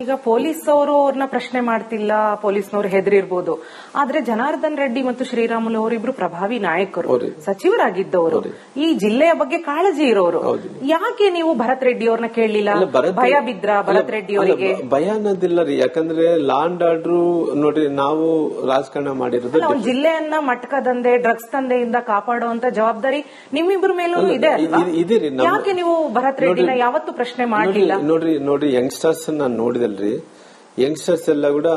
ಈಗ ಪೊಲೀಸ್ ಅವರು ಅವ್ರನ್ನ ಪ್ರಶ್ನೆ ಮಾಡ್ತಿಲ್ಲ, ಪೊಲೀಸ್ನವರು ಹೆದರಿರ್ಬೋದು. ಆದ್ರೆ ಜನಾರ್ದನ್ ರೆಡ್ಡಿ ಮತ್ತು ಶ್ರೀರಾಮುಲು ಅವರಿಬ್ರು ಪ್ರಭಾವಿ ನಾಯಕರು, ಸಚಿವರಾಗಿದ್ದವರು, ಈ ಜಿಲ್ಲೆಯ ಬಗ್ಗೆ ಕಾಳಜಿ ಇರೋರು. ಯಾಕೆ ನೀವು ಭರತ್ ರೆಡ್ಡಿ ಅವ್ರನ್ನ ಕೇಳಲಿಲ್ಲ? ಭಯ ಬಿದ್ರ ಭರತ್ ರೆಡ್ಡಿ ಅವರಿಗೆ? ಭಯ ಅನ್ನೋದಿಲ್ಲ ರೀ, ಯಾಕಂದ್ರೆ ಲಾ ಅಂಡ್ ಆರ್ಡರ್ ನೋಡ್ರಿ, ನಾವು ರಾಜಕಾರಣ ಮಾಡಿರೋದು ಜಿಲ್ಲೆಯನ್ನ ಮಟ್ಕ ದಂಧೆ, ಡ್ರಗ್ಸ್ ದಂಧೆಯಿಂದ ಕಾಪಾಡುವಂತ ಜವಾಬ್ದಾರಿ ನಿಮ್ಮಿಬ್ಬರ ಮೇಲೂ ಇದೆ. ಯಾಕೆ ನೀವು ಭರತ್ ರೆಡ್ಡಿನ ಯಾವತ್ತೂ ಪ್ರಶ್ನೆ ಮಾಡಲಿಲ್ಲ? ನೋಡ್ರಿ ಯಂಗ್ಸ್ಟರ್ಸ್ ನಾನು ನೋಡಿದಲ್ರಿ, ಯಂಗ್ಸ್ಟರ್ಸ್ ಎಲ್ಲ ಕೂಡ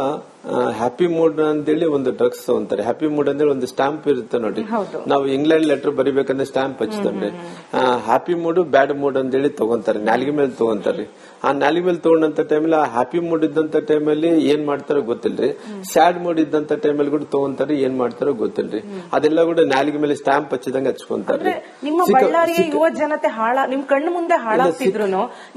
ಹ್ಯಾಪಿ ಮೂಡ್ ಅಂತೇಳಿ ಒಂದು ಡ್ರಗ್ಸ್ ತಗೊಂತಾರೆ. ಹ್ಯಾಪಿ ಮೂಡ್ ಅಂತೇಳಿ ಒಂದು ಸ್ಟಾಂಪ್ ಇರುತ್ತೆ ನೋಡ್ರಿ, ನಾವು ಇಂಗ್ಲೆಂಡ್ ಲೆಟರ್ ಬರಿಬೇಕಂದ್ರೆ ಸ್ಟಾಂಪ್ ಹಚ್ತಾರೆ. ಹ್ಯಾಪಿ ಮೂಡ್ ಬ್ಯಾಡ್ ಮೂಡ್ ಅಂತೇಳಿ ತಗೊಂತಾರೆ, ನಾಲಿಗೆ ಮೇಲೆ ತಗೊಂತಾರೆ. ಆ ನಾಲಿಗೆ ಮೇಲೆ ತಗೊಂಡಂತ ಟೈಮಲ್ಲಿ ಆ ಹ್ಯಾಪಿ ಮೂಡ್ ಇದ್ದಂತ ಟೈಮಲ್ಲಿ ಏನ್ ಮಾಡ್ತಾರೋ ಗೊತ್ತಿಲ್ರಿ, ಸ್ಯಾಡ್ ಮೂಡ್ ಇದ್ದಂತ ಟೈಮಲ್ಲಿ ಕೂಡ ತಗೊಂತಾರೆ, ಏನ್ ಮಾಡ್ತಾರೋ ಗೊತ್ತಿಲ್ರಿ. ಅದೆಲ್ಲ ಕೂಡ ನಾಲಿಗೆ ಮೇಲೆ ಸ್ಟಾಂಪ್ ಹಚ್ಚಿದಂಗ ಹಚ್ಕೊಂತಾರೆ. ನಿಮ್ಮ ಬಳ್ಳಾರಿಯ ಯುವ ಜನತೆ ನಿಮ್ ಕಣ್ಣು ಮುಂದೆ ಹಾಳಾಗ್ತಿದ್ರು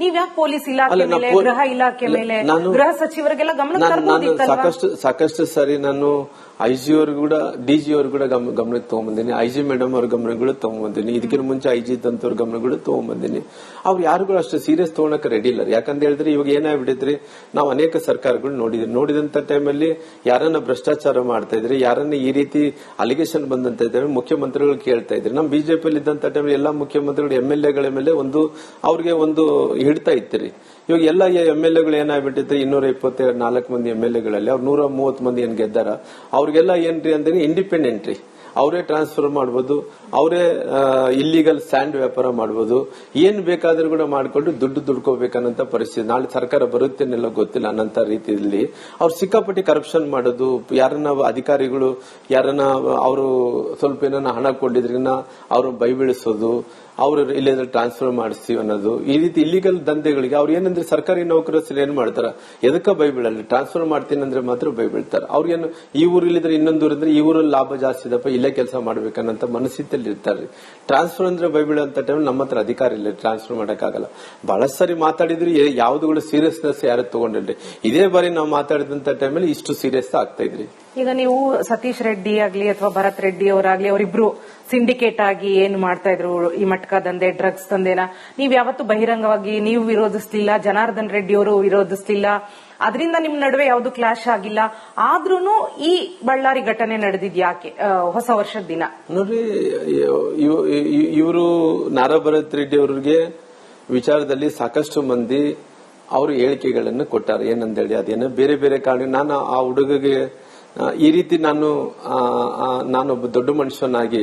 ನೀವ್ ಯಾಕೆ ಪೊಲೀಸ್ ಇಲಾಖೆ ಮೇಲೆ, ಗೃಹ ಇಲಾಖೆ ಮೇಲೆ, ಗೃಹ ಸಚಿವರಿಗೆಲ್ಲ ಗಮನ ತರಬಹುದಿತ್ತಲ್ವಾ? ಸಾಕಷ್ಟು ಸಾರಿ ನಾನು ಐಜಿ ಅವ್ರು ಕೂಡ, ಡಿಜಿ ಅವ್ರು ಕೂಡ ಗಮನಕ್ಕೆ ತಗೊಂಡ್ಬಂದಿನಿ, ಐಜಿ ಮೇಡಮ್ ಅವ್ರ ಗಮನಗಳು ತಗೊಂಡ್ಬಂದಿನಿ, ಇದಕ್ಕಿಂತ ಮುಂಚೆ ಐಜಿ ಇದ್ದಂತವ್ರ ಗಮನಗಳು ತಗೊಂಡ್ಬಂದಿನಿ. ಅವ್ರು ಯಾರಿಗೂ ಅಷ್ಟು ಸೀರಿಯಸ್ ತಗೊಳಕ್ ರೆಡಿ ಇಲ್ಲ. ಯಾಕಂತ ಹೇಳಿದ್ರೆ ಇವಾಗ ಏನಾಗ್ಬಿಟ್ಟಿದ್ರಿ, ನಾವು ಅನೇಕ ಸರ್ಕಾರಗಳು ನೋಡಿದಂತ ಟೈಮಲ್ಲಿ ಯಾರನ್ನ ಭ್ರಷ್ಟಾಚಾರ ಮಾಡ್ತಾ ಇದ್ರಿ, ಯಾರನ್ನ ಈ ರೀತಿ ಅಲಿಗೇಷನ್ ಬಂದಂತ ಇದ್ರೆ ಮುಖ್ಯಮಂತ್ರಿಗಳು ಕೇಳ್ತಾ ಇದ್ರಿ. ನಮ್ ಬಿಜೆಪಿ ಇದ್ದಂತ ಟೈಮಲ್ಲಿ ಎಲ್ಲಾ ಮುಖ್ಯಮಂತ್ರಿಗಳು MLA ಮೇಲೆ ಅವ್ರಿಗೆ ಒಂದು ಹಿಡ್ತಾ ಇತ್ತು. ಇವಾಗ ಎಲ್ಲ MLA ಏನಾಗ್ಬಿಟ್ಟಿತ್ತು, 224 ಮಂದಿ MLA ಅವ್ರು 130 ಮಂದಿ ಏನ್ ಗೆದ್ದಾರ, ಅವ್ರಿಗೆಲ್ಲ ಏನ್ರಿ ಅಂದ್ರೆ ಇಂಡಿಪೆಂಡೆಂಟ್ ರೀ, ಅವರೇ ಟ್ರಾನ್ಸ್ಫರ್ ಮಾಡಬಹುದು, ಅವರೇ ಇಲ್ಲಿಗಲ್ ಸ್ಯಾಂಡ್ ವ್ಯಾಪಾರ ಮಾಡಬಹುದು, ಏನ್ ಬೇಕಾದ್ರೂ ಕೂಡ ಮಾಡ್ಕೊಂಡು ದುಡ್ಡು ದುಡ್ಕೋಬೇಕನ್ನಂತ ಪರಿಸ್ಥಿತಿ. ನಾಳೆ ಸರ್ಕಾರ ಬರುತ್ತೇನೆಲ್ಲ ಗೊತ್ತಿಲ್ಲ ಅನ್ನಂತ ರೀತಿಯಲ್ಲಿ ಅವ್ರು ಸಿಕ್ಕಾಪಟ್ಟಿ ಕರಪ್ಷನ್ ಮಾಡೋದು. ಯಾರನ್ನ ಅಧಿಕಾರಿಗಳು ಯಾರನ್ನ ಅವರು ಸ್ವಲ್ಪ ಏನ ಹಣ ಕೊಟ್ಟಿದ್ರಿನ ಅವರು ಬೈಬೀಳಿಸೋದು, ಅವ್ರು ಇಲ್ಲೇದ್ರೆ ಟ್ರಾನ್ಸ್ಫರ್ ಮಾಡಿಸ್ತೀವಿ ಅನ್ನೋದು, ಈ ರೀತಿ ಇಲ್ಲಿಗಲ್ ದಂಧೆಗಳಿಗೆ ಅವ್ರು ಏನಂದ್ರೆ ಸರ್ಕಾರಿ ನೌಕರರು ಏನ್ ಮಾಡ್ತಾರ, ಎದಕ್ಕ ಬೈಬೀಳಲ್ಲ, ಟ್ರಾನ್ಸ್ಫರ್ ಮಾಡ್ತೀನಿ ಅಂದ್ರೆ ಮಾತ್ರ ಬೈಬೀಳ್ತಾರೆ. ಅವ್ರಿಗೇನು ಈ ಊರಿಲ್ಲಿದ್ರೆ ಇನ್ನೊಂದು ಊರಿದ್ರೆ ಈ ಊರಲ್ಲಿ ಲಾಭ ಜಾಸ್ತಿ ಇದಪ್ಪ, ಇಲ್ಲೇ ಕೆಲಸ ಮಾಡ್ಬೇಕನ್ನಂತ ಮನಸ್ಥಿತಿಯಲ್ಲಿ ಇರ್ತಾರೆ. ಟ್ರಾನ್ಸ್ಫರ್ ಅಂದ್ರೆ ಬೈಬೀಳಂತ ಟೈಮ್ ನಮ್ಮ ಹತ್ರ ಅಧಿಕಾರ ಇಲ್ಲ, ಟ್ರಾನ್ಸ್ಫರ್ ಮಾಡಕ್ಕಾಗಲ್ಲ. ಬಹಳಷ್ಟು ಸರಿ ಮಾತಾಡಿದ್ರು ಯಾವ್ದು ಕೂಡ ಸೀರಿಯಸ್ನೆಸ್ ಯಾರು ತಗೊಂಡಿಲ್ರಿ. ಇದೇ ಬಾರಿ ನಾವು ಮಾತಾಡಿದಂತ ಟೈಮಲ್ಲಿ ಇಷ್ಟು ಸೀರಿಯಸ್ ಆಗ್ತಾ ಇದ್ರಿ. ಈಗ ನೀವು ಸತೀಶ್ ರೆಡ್ಡಿ ಆಗ್ಲಿ ಅಥವಾ ಭರತ್ ರೆಡ್ಡಿ ಅವರಾಗ್ಲಿ, ಅವರಿಬ್ರು ಸಿಂಡಿಕೇಟ್ ಆಗಿ ಏನ್ ಮಾಡ್ತಾ ಇದ್ರು, ಈ ಮಟ್ಕ ದಂಧೆ, ಡ್ರಗ್ಸ್ ದಂಧೆನ ನೀವ್ ಯಾವತ್ತು ಬಹಿರಂಗವಾಗಿ ನೀವು ವಿರೋಧಿಸ್ಲಿಲ್ಲ, ಜನಾರ್ದನ್ ರೆಡ್ಡಿ ಅವರು ವಿರೋಧಿಸ್ಲಿಲ್ಲ, ಅದರಿಂದ ನಿಮ್ ನಡುವೆ ಯಾವ್ದು ಕ್ಲಾಶ್ ಆಗಿಲ್ಲ. ಆದ್ರೂನು ಈ ಬಳ್ಳಾರಿ ಘಟನೆ ನಡೆದಿದ್ ಯಾಕೆ ಹೊಸ ವರ್ಷದ ದಿನ? ನೋಡ್ರಿ, ಇವರು ನಾರಾ ಭರತ್ ರೆಡ್ಡಿ ಅವರಿಗೆ ವಿಚಾರದಲ್ಲಿ ಸಾಕಷ್ಟು ಮಂದಿ ಅವರು ಹೇಳಿಕೆಗಳನ್ನು ಕೊಟ್ಟಾರೆ. ಏನಂದೇಳಿ ಅದೇನೋ ಬೇರೆ ಬೇರೆ ಕಾರಣ, ನಾನು ಆ ಹುಡುಗಗೆ ಈ ರೀತಿ ನಾನೊಬ್ಬ ದೊಡ್ಡ ಮನುಷ್ಯನಾಗಿ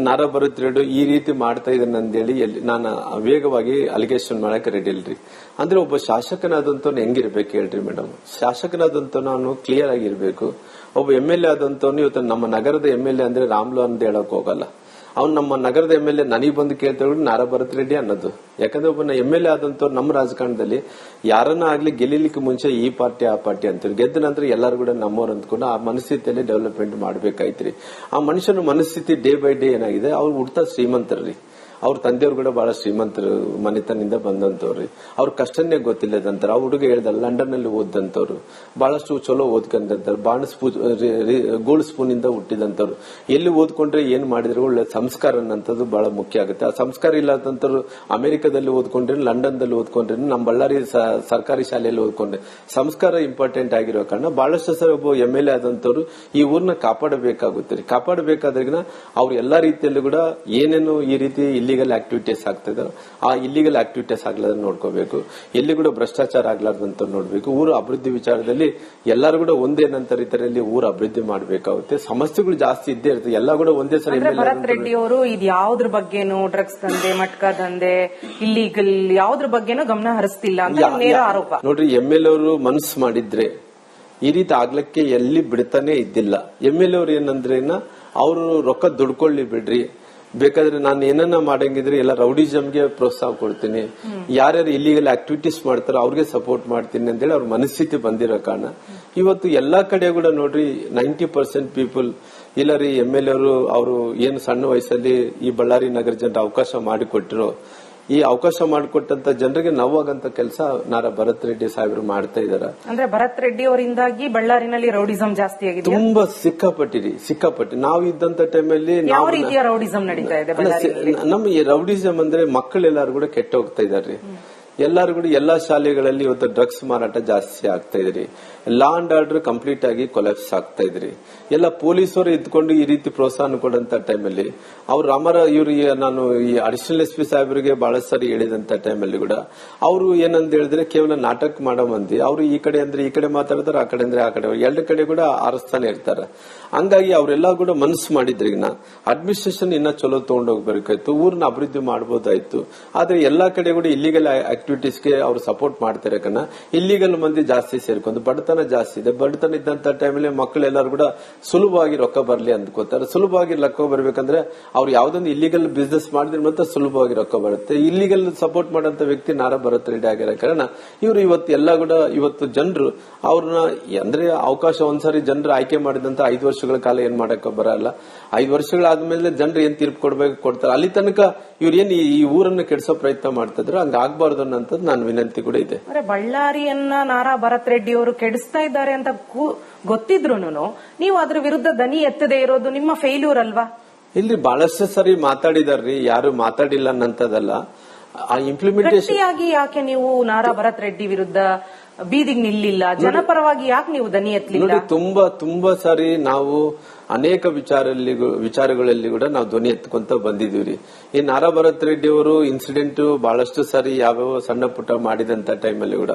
ನಾರಾ ಭರತ್ ರೆಡ್ಡಿ ಈ ರೀತಿ ಮಾಡ್ತಾ ಇದ್ದೇನೆ ಅಂದೇಳಿ ನಾನು ವೇಗವಾಗಿ ಅಲಿಗೇಷನ್ ಮಾಡಕ್ ರೆಡಿ ಇಲ್ರಿ. ಅಂದ್ರೆ ಒಬ್ಬ ಶಾಸಕನಾದಂತವ್ನು ಹೆಂಗಿರ್ಬೇಕು ಹೇಳ್ರಿ ಮೇಡಮ್? ಶಾಸಕನಾದಂತವ್ನು ಅವನು ಕ್ಲಿಯರ್ ಆಗಿರ್ಬೇಕು. ಒಬ್ಬ MLA ಆದಂತವ್ನು ಇವತ್ತು ನಮ್ಮ ನಗರದ MLA ಅಂದ್ರೆ ರಾಮ್ಲು ಅಂತ ಹೇಳಕ್ ಹೋಗಲ್ಲ. ಅವ್ನು ನಮ್ಮ ನಗರದ MLA ನನಗೆ ಬಂದು ಕೇಳ್ತಾ ನಾರಾ ಭರತ್ ರೆಡ್ಡಿ ಅನ್ನೋದು. ಯಾಕಂದ್ರೆ ಒಬ್ಬ MLA ಆದಂತವ್ರು ನಮ್ಮ ರಾಜಕಾರಣದಲ್ಲಿ ಯಾರನ್ನ ಆಗ್ಲಿ ಗೆಲ್ಲಿಲಿಕ್ಕೆ ಮುಂಚೆ ಈ ಪಾರ್ಟಿ ಆ ಪಾರ್ಟಿ ಅಂತಾರೆ, ಗೆದ್ದ ನಂತರ ಎಲ್ಲರೂ ಕೂಡ ನಮ್ಮವ್ರು ಅಂದ್ಕೊಂಡು ಆ ಮನಸ್ಥಿತಿಯಲ್ಲಿ ಡೆವಲಪ್ಮೆಂಟ್ ಮಾಡ್ಬೇಕಾಯ್ತ್ರಿ. ಆ ಮನುಷ್ಯನ ಮನಸ್ಥಿತಿ ಡೇ ಬೈ ಡೇ ಏನಾಗಿದೆ, ಅವ್ರು ಹುಡ್ತಾ ಶ್ರೀಮಂತರ್ರಿ, ಅವ್ರ ತಂದೆಯವ್ರು ಕೂಡ ಬಹಳ ಶ್ರೀಮಂತರು ಮನೆತನದಿಂದ ಬಂದಂತವ್ರಿ, ಅವ್ರ ಕಷ್ಟನೇ ಗೊತ್ತಿಲ್ಲದಂತಾರ. ಆ ಹುಡುಗ ಹೇಳ್ದ ಲಂಡನ್ ನಲ್ಲಿ ಓದಂತವ್ರು, ಬಹಳಷ್ಟು ಚಲೋ ಓದ್ಕೊಂಡಂತವ್ರು, ಗೋಲ್ಡ್ ಸ್ಪೂನ್ ಇಂದ ಹುಟ್ಟಿದಂತವ್ರು. ಎಲ್ಲಿ ಓದ್ಕೊಂಡ್ರೆ ಏನ್ ಮಾಡಿದ್ರು ಒಳ್ಳೆ ಸಂಸ್ಕಾರ ಅನ್ನಂಥದ್ದು ಬಹಳ ಮುಖ್ಯ ಆಗುತ್ತೆ. ಆ ಸಂಸ್ಕಾರ ಇಲ್ಲದಂತವ್ರು ಅಮೆರಿಕದಲ್ಲಿ ಓದ್ಕೊಂಡ್ರೆ, ಲಂಡನ್ ದಲ್ಲಿ ಓದ್ಕೊಂಡ್ರೆ, ನಮ್ಮ ಬಳ್ಳಾರಿ ಸರ್ಕಾರಿ ಶಾಲೆಯಲ್ಲಿ ಓದ್ಕೊಂಡ್ರೆ ಸಂಸ್ಕಾರ ಇಂಪಾರ್ಟೆಂಟ್ ಆಗಿರೋ ಕಾರಣ ಬಹಳಷ್ಟು ಸಲ ಒಬ್ಬ MLA ಆದಂತವ್ರು ಈ ಊರ್ನ ಕಾಪಾಡಬೇಕಾಗುತ್ತೆ. ಕಾಪಾಡಬೇಕಾದ್ರಿಗಿನ ಅವ್ರು ಎಲ್ಲಾ ರೀತಿಯಲ್ಲೂ ಕೂಡ ಏನೇನು ಈ ರೀತಿ ಇಲ್ಲಿಗಲ್ ಆಕ್ಟಿವಿಟೀಸ್ ಆಗ್ತದೆ, ಆ ಇಲ್ಲಿಗಲ್ ಆಕ್ಟಿವಿಟೀಸ್ ಆಗ್ಲಾರ್ದು ನೋಡ್ಕೋಬೇಕು, ಎಲ್ಲಿ ಕೂಡ ಭ್ರಷ್ಟಾಚಾರ ಆಗ್ಲಾರ್ದಂತ ನೋಡ್ಬೇಕು. ಊರು ಅಭಿವೃದ್ಧಿ ವಿಚಾರದಲ್ಲಿ ಎಲ್ಲರೂ ಕೂಡ ಒಂದೇನಂತ ರೀತಿಯಲ್ಲಿ ಊರು ಅಭಿವೃದ್ಧಿ ಮಾಡಬೇಕಾಗುತ್ತೆ. ಸಮಸ್ಯೆಗಳು ಜಾಸ್ತಿ ಇದ್ದೇ ಇರ್ತದೆ, ಎಲ್ಲ ಕೂಡ ಒಂದೇ ಸರಿ. ಭರತ್ ರೆಡ್ಡಿ ಅವರು ಇದು ಯಾವ್ದ್ರ ಬಗ್ಗೆನೂ, ಡ್ರಗ್ಸ್ ದಂಧೆ, ಮಟ್ಕ ದಂಧೆ, ಇಲ್ಲಿಗಲ್ ಯಾವ್ದ್ರ ಬಗ್ಗೆನೂ ಗಮನ ಹರಿಸ್ತಿಲ್ಲ ಅಂತ ನೇರ ಆರೋಪ. ನೋಡ್ರಿ, MLA ಅವರು ಮನಸ್ಸು ಮಾಡಿದ್ರೆ ಈ ರೀತಿ ಆಗ್ಲಿಕ್ಕೆ ಎಲ್ಲಿ ಬಿಡ್ತಾನೆ ಇದ್ದಿಲ್ಲ. MLA ಅವ್ರು ಏನಂದ್ರೆ ಅವರು ರೊಕ್ಕ ದುಡ್ಕೊಳ್ಳಿ ಬಿಡ್ರಿ, ಬೇಕಾದ್ರೆ ನಾನು ಏನನ್ನ ಮಾಡಂಗಿದ್ರೆ ಎಲ್ಲ ರೌಡಿಸಮ್ಗೆ ಪ್ರೋತ್ಸಾಹ ಕೊಡ್ತೀನಿ, ಯಾರ್ಯಾರು ಇಲ್ಲಿಗಲ್ ಆಕ್ಟಿವಿಟೀಸ್ ಮಾಡ್ತಾರೋ ಅವ್ರಿಗೆ ಸಪೋರ್ಟ್ ಮಾಡ್ತೀನಿ ಅಂತೇಳಿ ಅವ್ರ ಮನಸ್ಥಿತಿ ಬಂದಿರೋ ಕಾರಣ ಇವತ್ತು ಎಲ್ಲಾ ಕಡೆ ಕೂಡ ನೋಡ್ರಿ 90% ಪೀಪಲ್ ಇಲ್ಲ ರೀ, MLA ಅವರು ಏನು ಸಣ್ಣ ವಯಸ್ಸಲ್ಲಿ ಈ ಬಳ್ಳಾರಿ ನಗರ ಜನರ ಅವಕಾಶ ಮಾಡಿಕೊಟ್ಟಿರೋ, ಈ ಅವಕಾಶ ಮಾಡಿಕೊಟ್ಟಂತ ಜನರಿಗೆ ನೋವಾಗಂತ ಕೆಲಸ ನಾರಾ ಭರತ್ ರೆಡ್ಡಿ ಸಾಹೇಬರು ಮಾಡ್ತಾ ಇದಾರೆ. ಅಂದ್ರೆ ಭರತ್ ರೆಡ್ಡಿ ಅವರಿಂದಾಗಿ ಬಳ್ಳಾರಿನಲ್ಲಿ ರೌಡಿಸಂ ಜಾಸ್ತಿ ಆಗಿದೆ, ತುಂಬಾ ಸಿಕ್ಕಾಪಟ್ಟಿ. ನಾವು ಇದ್ದಂತ ಟೈಮಲ್ಲಿ ಯಾವ ರೀತಿಯ ರೌಡಿಸಂ ನಡೀತಾ ಇದೆ ನಮ್ಮ ಈ ರೌಡಿಸಂ ಅಂದ್ರೆ ಮಕ್ಕಳೆಲ್ಲರೂ ಕೂಡ ಕೆಟ್ಟ ಹೋಗ್ತಾ ಇದಾರೆ. ಎಲ್ಲರೂ ಕೂಡ ಎಲ್ಲಾ ಶಾಲೆಗಳಲ್ಲಿ ಇವತ್ತು ಡ್ರಗ್ಸ್ ಮಾರಾಟ ಜಾಸ್ತಿ ಆಗ್ತಾ ಇದ್ರಿ. ಲಾ ಅಂಡ್ ಆರ್ಡರ್ ಕಂಪ್ಲೀಟ್ ಆಗಿ ಕೊಲಾಪ್ಸ್ ಆಗ್ತಾ ಇದ್ರಿ. ಎಲ್ಲ ಪೊಲೀಸರು ಇದ್ಕೊಂಡು ಈ ರೀತಿ ಪ್ರೋತ್ಸಾಹ ಕೊಡಂತ ಟೈಮಲ್ಲಿ ಅವ್ರು ಇವರಿಗೆ ನಾನು ಈ ಅಡಿಷನಲ್ SP ಸಾಹೇಬರಿಗೆ ಬಹಳ ಸಾರಿ ಹೇಳಿದಂತ ಟೈಮಲ್ಲಿ ಕೂಡ ಅವರು ಏನಂತ ಹೇಳಿದ್ರೆ ಕೇವಲ ನಾಟಕ ಮಾಡೋ ಮಂದಿ, ಅವರು ಈ ಕಡೆ ಅಂದ್ರೆ ಈ ಕಡೆ ಮಾತಾಡ್ತಾರೆ, ಆ ಕಡೆ ಅಂದ್ರೆ ಆ ಕಡೆ, ಎರಡು ಕಡೆ ಕೂಡ ಆರಿಸ್ತಾನೆ ಇರ್ತಾರೆ. ಹಂಗಾಗಿ ಅವರೆಲ್ಲ ಕೂಡ ಮನಸ್ಸು ಮಾಡಿದ್ರಿಗಿನ ಅಡ್ಮಿನಿಸ್ಟ್ರೇಷನ್ ಇನ್ನ ಚಲೋ ತಗೊಂಡೋಗ್ಬೇಕಾಯ್ತು, ಊರನ್ನ ಅಭಿವೃದ್ಧಿ ಮಾಡಬಹುದಾಯ್ತು. ಆದ್ರೆ ಎಲ್ಲಾ ಕಡೆ ಕೂಡ ಇಲ್ಲಿಗಲ್ ಆಕ್ಟಿವಿಟೀಸ್ಗೆ ಅವ್ರು ಸಪೋರ್ಟ್ ಮಾಡ್ತಾರೆ. ಇಲ್ಲಿಗಲ್ ಮಂದಿ ಜಾಸ್ತಿ ಸೇರ್ಕೊಂಡು ಬಡತನ ಜಾಸ್ತಿ ಇದೆ. ಬಡತನ ಇದ್ದಂತ ಟೈಮಲ್ಲಿ ಮಕ್ಕಳೆಲ್ಲರೂ ಕೂಡ ಸುಲಭವಾಗಿ ರೊಕ್ಕ ಬರ್ಲಿ ಅಂದ್ಕೋತಾರೆ. ಸುಲಭವಾಗಿ ರೊಕ್ಕ ಬರ್ಬೇಕಂದ್ರೆ ಅವ್ರು ಯಾವ್ದೊಂದು ಇಲ್ಲಿಗಲ್ ಬಿಸ್ನೆಸ್ ಮಾಡಿದ್ರೆ ಮತ್ತೆ ಸುಲಭವಾಗಿ ರೊಕ್ಕ ಬರುತ್ತೆ. ಇಲ್ಲಿಗಲ್ ಸಪೋರ್ಟ್ ಮಾಡಂತ ವ್ಯಕ್ತಿ ನಾರಾ ಭರತ್ ರೆಡ್ಡಿ ಆಗಿರೋ ಕಾರಣ ಇವರು ಇವತ್ತು ಎಲ್ಲ ಕೂಡ ಇವತ್ತು ಜನರು ಅವ್ರನ್ನ ಅಂದ್ರೆ ಅವಕಾಶ ಒಂದ್ಸರಿ ಜನರು ಆಯ್ಕೆ ಮಾಡಿದಂತ 5 ವರ್ಷಗಳ ಕಾಲ ಏನ್ ಮಾಡಕ್ಕೆ ಬರಲ್ಲ. 5 ವರ್ಷಗಳಾದ್ಮೇಲೆ ಜನರು ಏನ್ ತೀರ್ಪು ಕೊಡ್ತಾರೆ. ಅಲ್ಲಿ ತನಕ ಇವ್ರು ಏನ್ ಈ ಊರನ್ನ ಕೆಡಿಸೋ ಪ್ರಯತ್ನ ಮಾಡ್ತಿದ್ರು, ಹಂಗ ಆಗ್ಬಾರ್ದು ಅನ್ನೋಂಥದ್ದು ನಾನು ವಿನಂತಿ ಕೂಡ ಇದೆ. ಬಳ್ಳಾರಿಯನ್ನ ನಾರಾ ಭರತ್ ರೆಡ್ಡಿ ಅವರು ಕೆಡಿಸ್ತಾ ಇದ್ದಾರೆ ಅಂತ ಗೊತ್ತಿದ್ರು ನೀವು ಅದ್ರ ವಿರುದ್ಧ ದನಿ ಎತ್ತದೇ ಇರೋದು ನಿಮ್ಮ ಫೇಲ್ಯೂರ್ ಅಲ್ವಾ? ಇಲ್ಲಿ ಬಹಳಷ್ಟು ಸರಿ ಮಾತಾಡಿದಾರ್ರಿ, ಯಾರು ಮಾತಾಡಿಲ್ಲ ಅನ್ನಂತದಲ್ಲ. ಆ ಇಂಪ್ಲಿಮೆಂಟೇಷನ್ ಯಾಕೆ ನೀವು ನಾರಾ ಭರತ್ ರೆಡ್ಡಿ ವಿರುದ್ಧ ಬೀದಿಗೆ ನಿಲ್ಲಿಲ್ಲ? ಜನಪರವಾಗಿ ಯಾಕೆ ನೀವು ದನಿ ಎತ್ತಲಿಲ್ಲ? ನೋಡಿ, ತುಂಬಾ ಸಾರಿ ನಾವು ಅನೇಕ ವಿಚಾರಗಳಲ್ಲಿ ಕೂಡ ನಾವು ಧ್ವನಿ ಎತ್ಕೊಂತ ಬಂದಿದೀವಿ. ಈ ನಾರಾ ಭರತ್ ರೆಡ್ಡಿ ಅವರು ಇನ್ಸಿಡೆಂಟ್ ಬಹಳಷ್ಟು ಸಾರಿ ಯಾವ್ಯಾವ ಸಣ್ಣ ಪುಟ್ಟ ಮಾಡಿದಂತ ಟೈಮಲ್ಲಿ ಕೂಡ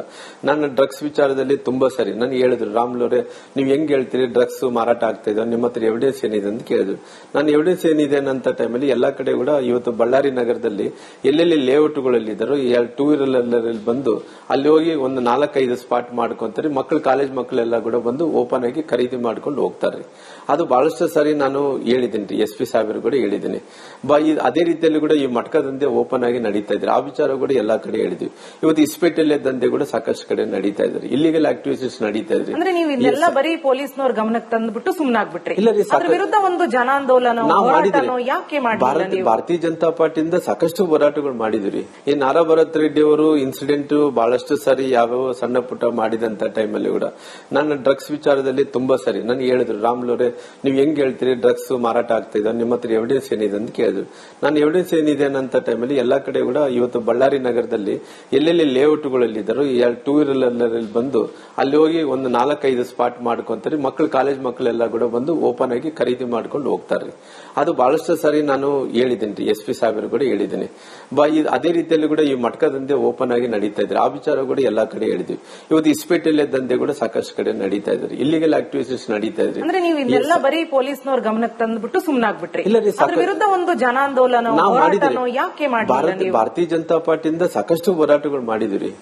ನಾನು ಡ್ರಗ್ಸ್ ವಿಚಾರದಲ್ಲಿ ತುಂಬಾ ಸರಿ ನನಗೆ ಹೇಳಿದ್ರು, ರಾಮ್ಲವ್ರೆ ನೀವ್ ಹೆಂಗ್ ಹೇಳ್ತೀರಿ ಡ್ರಗ್ಸ್ ಮಾರಾಟ ಆಗ್ತಾ ಇದೆ, ನಿಮ್ಮ ಹತ್ರ ಎವಿಡೆನ್ಸ್ ಏನಿದೆ ಅಂತ ಕೇಳಿದ್ರು. ನಾನು ಎವಿಡೆನ್ಸ್ ಏನಿದೆ ಅನ್ನೋ ಟೈಮಲ್ಲಿ ಎಲ್ಲಾ ಕಡೆ ಕೂಡ ಇವತ್ತು ಬಳ್ಳಾರಿ ನಗರದಲ್ಲಿ ಎಲ್ಲೆಲ್ಲಿ ಲೇಔಟ್ಗಳಲ್ಲಿ ಇದ್ದಾರೋ 2 ವೀಲರ್ ಬಂದು ಅಲ್ಲಿ ಹೋಗಿ ಒಂದು 4-5 ಸ್ಪಾಟ್ ಮಾಡ್ಕೊಂತಾರೆ. ಮಕ್ಕಳು ಕಾಲೇಜ್ ಮಕ್ಕಳೆಲ್ಲ ಕೂಡ ಬಂದು ಓಪನ್ ಆಗಿ ಖರೀದಿ ಮಾಡ್ಕೊಂಡು ಹೋಗ್ತಾರೆ. ಅದು ಬಹಳಷ್ಟು ಸಾರಿ ನಾನು ಹೇಳಿದ್ದೀನಿ, SP ಸಾಹೇಬರು ಕೂಡ ಹೇಳಿದ್ದೀನಿ. ಅದೇ ರೀತಿಯಲ್ಲಿ ಕೂಡ ಈ ಮಟ್ಕ ದಂಧೆ ಓಪನ್ ಆಗಿ ನಡೀತಾ ಇದ್ರೆ ಆ ವಿಚಾರ ಕೂಡ ಎಲ್ಲಾ ಕಡೆ ಹೇಳಿದ್ವಿ. ಇವತ್ತು ಇಸ್ಪೇಟೆಲೆ ದಂಧೆ ಕೂಡ ಸಾಕಷ್ಟು ಕಡೆ ನಡೀತಾ ಇದ್ದಾರೆ, ಇಲ್ಲಿಗಲ್ ಆಕ್ಟಿವಿಟೀಸ್ ನಡೀತಾ ಇದ್ರಿ. ಅಂದ್ರೆ ನೀವು ಇದೆಲ್ಲ ಬರೀ ಪೊಲೀಸ್ನವ್ರ ಗಮನಕ್ಕೆ ತಂದ್ಬಿಟ್ಟು ಸುಮ್ಮನಾಗ್ಬಿಟ್ರಿ. ಅದ್ರ ವಿರುದ್ಧ ಒಂದು ಜನಾಂದೋಲನ ಯಾಕೆ ಮಾಡಿದ್ರಿ? ಭಾರತೀಯ ಜನತಾ ಪಾರ್ಟಿಯಿಂದ ಸಾಕಷ್ಟು ಹೋರಾಟಗಳು ಮಾಡಿದ್ರಿ. ಈ ನಾರಾ ಭರತ್ ರೆಡ್ಡಿ ಅವರು ಇನ್ಸಿಡೆಂಟ್ ಬಹಳಷ್ಟು ಸಾರಿ ಯಾವ್ಯಾವ ಸಣ್ಣ ಪುಟ್ಟ ಮಾಡಿದಂತ ಟೈಮಲ್ಲಿ ಕೂಡ ನಾನು ಡ್ರಗ್ಸ್ ವಿಚಾರದಲ್ಲಿ ತುಂಬಾ ಸರಿ ನನಗೆ ಹೇಳಿದ್ರು, ರಾಮ್ಲವ್ರೆ ನೀವ್ ಹೆಂಗ್ ಹೇಳ್ತೀರಿ ಡ್ರಗ್ಸ್ ಮಾರಾಟ ಆಗ್ತಾ ಇದೆ, ನಿಮ್ಮ ಹತ್ರ ಎವಿಡೆನ್ಸ್ ಏನಿದೆ ಅಂತ ಕೇಳಿದ್ರು. ನಾನು ಎವಿಡೆನ್ಸ್ ಏನಿದೆ ಅನ್ನೋ ಟೈಮಲ್ಲಿ ಎಲ್ಲಾ ಕಡೆ ಕೂಡ ಇವತ್ತು ಬಳ್ಳಾರಿ ನಗರದಲ್ಲಿ ಎಲ್ಲೆಲ್ಲಿ ಲೇಔಟ್ಗಳಲ್ಲಿ ಇದ್ದಾರೋ 2 ವೀಲರ್ ಬಂದು ಅಲ್ಲಿ ಹೋಗಿ ಒಂದು 4-5 ಸ್ಪಾಟ್ ಮಾಡ್ಕೊಂತಾರೆ. ಮಕ್ಕಳು ಕಾಲೇಜ್ ಮಕ್ಕಳೆಲ್ಲ ಕೂಡ ಬಂದು ಓಪನ್ ಆಗಿ ಖರೀದಿ ಮಾಡ್ಕೊಂಡು ಹೋಗ್ತಾರೆ. ಅದು ಬಹಳಷ್ಟು ಸಾರಿ ನಾನು ಹೇಳಿದ್ದೀನಿ, SP ಸಾಹೇಬರು ಕೂಡ ಹೇಳಿದ್ದೀನಿ. ಅದೇ ರೀತಿಯಲ್ಲಿ ಕೂಡ ಈ ಮಟ್ಕ ದಂಧೆ ಓಪನ್ ಆಗಿ ನಡೀತಾ ಇದ್ರೆ ಆ ವಿಚಾರ ಕೂಡ ಎಲ್ಲಾ ಕಡೆ ಹೇಳಿದ್ವಿ. ಇವತ್ತು ಇಸ್ಪೇಟೆಲೆ ದಂಧೆ ಕೂಡ ಸಾಕಷ್ಟು ಕಡೆ ನಡೀತಾ ಇದ್ದಾರೆ, ಇಲ್ಲಿಗಲ್ ಆಕ್ಟಿವಿಟೀಸ್ ನಡೀತಾ ಇದ್ರಿ. ಅಂದ್ರೆ ನೀವು ಇದೆಲ್ಲ ಬರೀ ಪೊಲೀಸ್ನವ್ರ ಗಮನಕ್ಕೆ ತಂದ್ಬಿಟ್ಟು ಸುಮ್ಮನಾಗ್ಬಿಟ್ರಿ. ಅದ್ರ ವಿರುದ್ಧ ಒಂದು ಜನಾಂದೋಲನ ಯಾಕೆ ಮಾಡಿದ್ರಿ? ಭಾರತೀಯ ಜನತಾ ಪಾರ್ಟಿಯಿಂದ ಸಾಕಷ್ಟು ಹೋರಾಟಗಳು ಮಾಡಿದ್ರಿ.